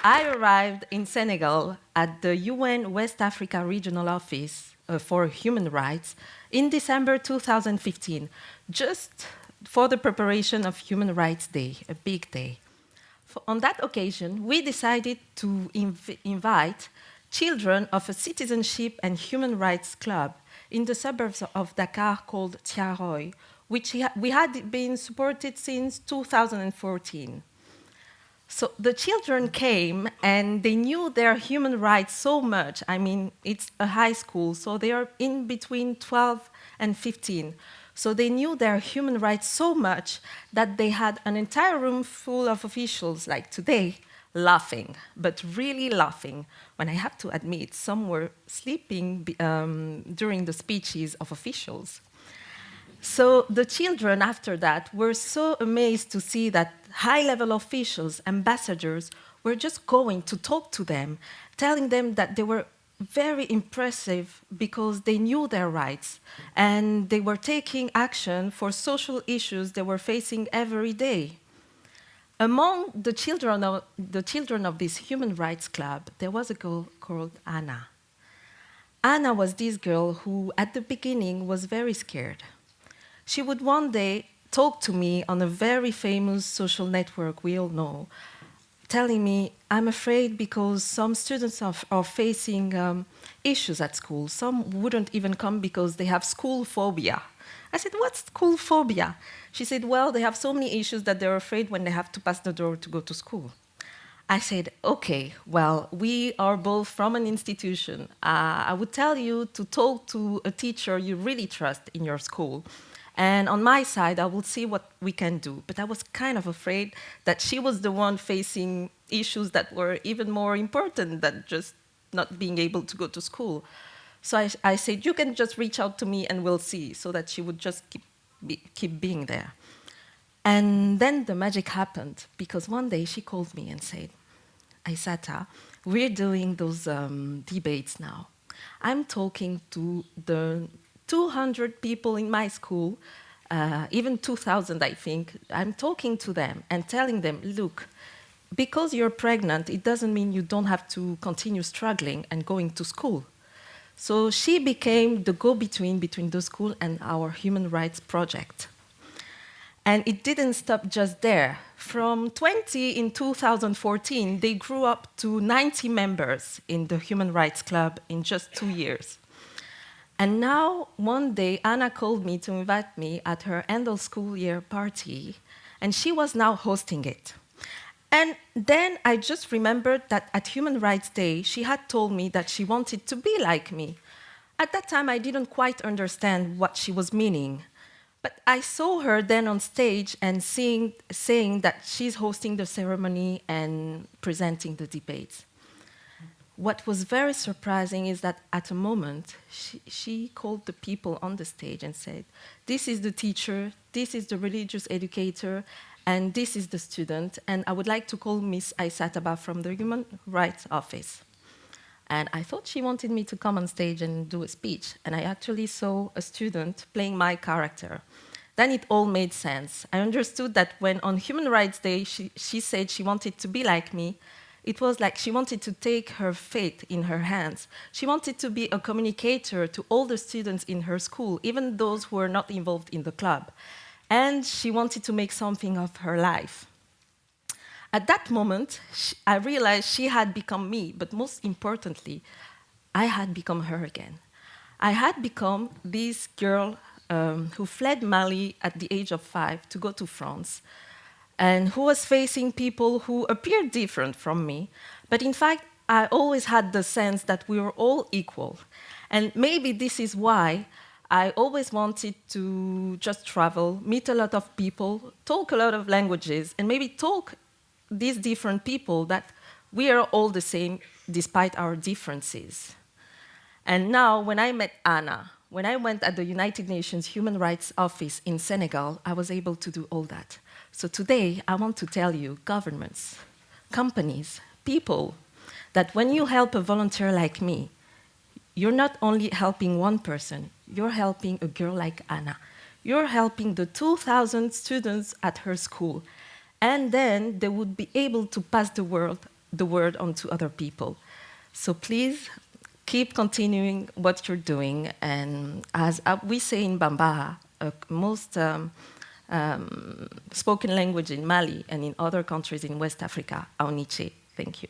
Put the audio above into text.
I arrived in Senegal at the UN West Africa Regional Office for Human Rights in December 2015, just for the preparation of Human Rights Day, a big day. On that occasion, we decided to invite children of a citizenship and human rights club in the suburbs of Dakar called Tiaroy, which we had been supported since 2014. So the children came and they knew their human rights so much. I mean, it's a high school, so they are in between 12 and 15. So they knew their human rights so much that they had an entire room full of officials, like today, laughing, but really laughing. When I have to admit, some were sleeping during the speeches of officials. So the children after that were so amazed to see that high-level officials, ambassadors, were just going to talk to them, telling them that they were very impressive because they knew their rights and they were taking action for social issues they were facing every day. Among the children of this human rights club, there was a girl called Anna. Anna was this girl who, at the beginning, was very scared. She would one day talk to me on a very famous social network we all know, telling me, I'm afraid because some students are facing issues at school. Some wouldn't even come because they have school phobia. I said, what's school phobia? She said, well, they have so many issues that they're afraid when they have to pass the door to go to school. I said, okay, well, we are both from an institution. I would tell you to talk to a teacher you really trust in your school. And on my side, I will see what we can do. But I was kind of afraid that she was the one facing issues that were even more important than just not being able to go to school. So I said, you can just reach out to me and we'll see, so that she would just keep being there. And then the magic happened, because one day she called me and said, Aissata, we're doing those debates now. I'm talking to the 200 people in my school, even 2,000, I think. I'm talking to them and telling them, look, because you're pregnant, it doesn't mean you don't have to continue struggling and going to school. So she became the go-between between the school and our human rights project. And it didn't stop just there. From 20 in 2014, they grew up to 90 members in the Human Rights Club in just 2 years. And now, one day, Anna called me to invite me at her end of school year party, and she was now hosting it. And then I just remembered that at Human Rights Day, she had told me that she wanted to be like me. At that time, I didn't quite understand what she was meaning. But I saw her then on stage and saying that she's hosting the ceremony and presenting the debates. What was very surprising is that at a moment, she called the people on the stage and said, this is the teacher, this is the religious educator, and this is the student, and I would like to call Miss Aissata from the Human Rights Office. And I thought she wanted me to come on stage and do a speech, and I actually saw a student playing my character. Then it all made sense. I understood that when on Human Rights Day she said she wanted to be like me, it was like she wanted to take her fate in her hands. She wanted to be a communicator to all the students in her school, even those who were not involved in the club. And she wanted to make something of her life. At that moment, I realized she had become me, but most importantly, I had become her again. I had become this girl who fled Mali at the age of 5 to go to France, and who was facing people who appeared different from me. But in fact, I always had the sense that we were all equal. And maybe this is why I always wanted to just travel, meet a lot of people, talk a lot of languages, and maybe talk these different people that we are all the same despite our differences. And now, when I met Anna, when I went at the United Nations Human Rights Office in Senegal, I was able to do all that. So today, I want to tell you, governments, companies, people, that when you help a volunteer like me, you're not only helping one person, you're helping a girl like Anna. You're helping the 2,000 students at her school. And then they would be able to pass the word the word onto other people. So please keep continuing what you're doing. And as we say in Bambara, most spoken language in Mali and in other countries in West Africa, Aoniche. Thank you.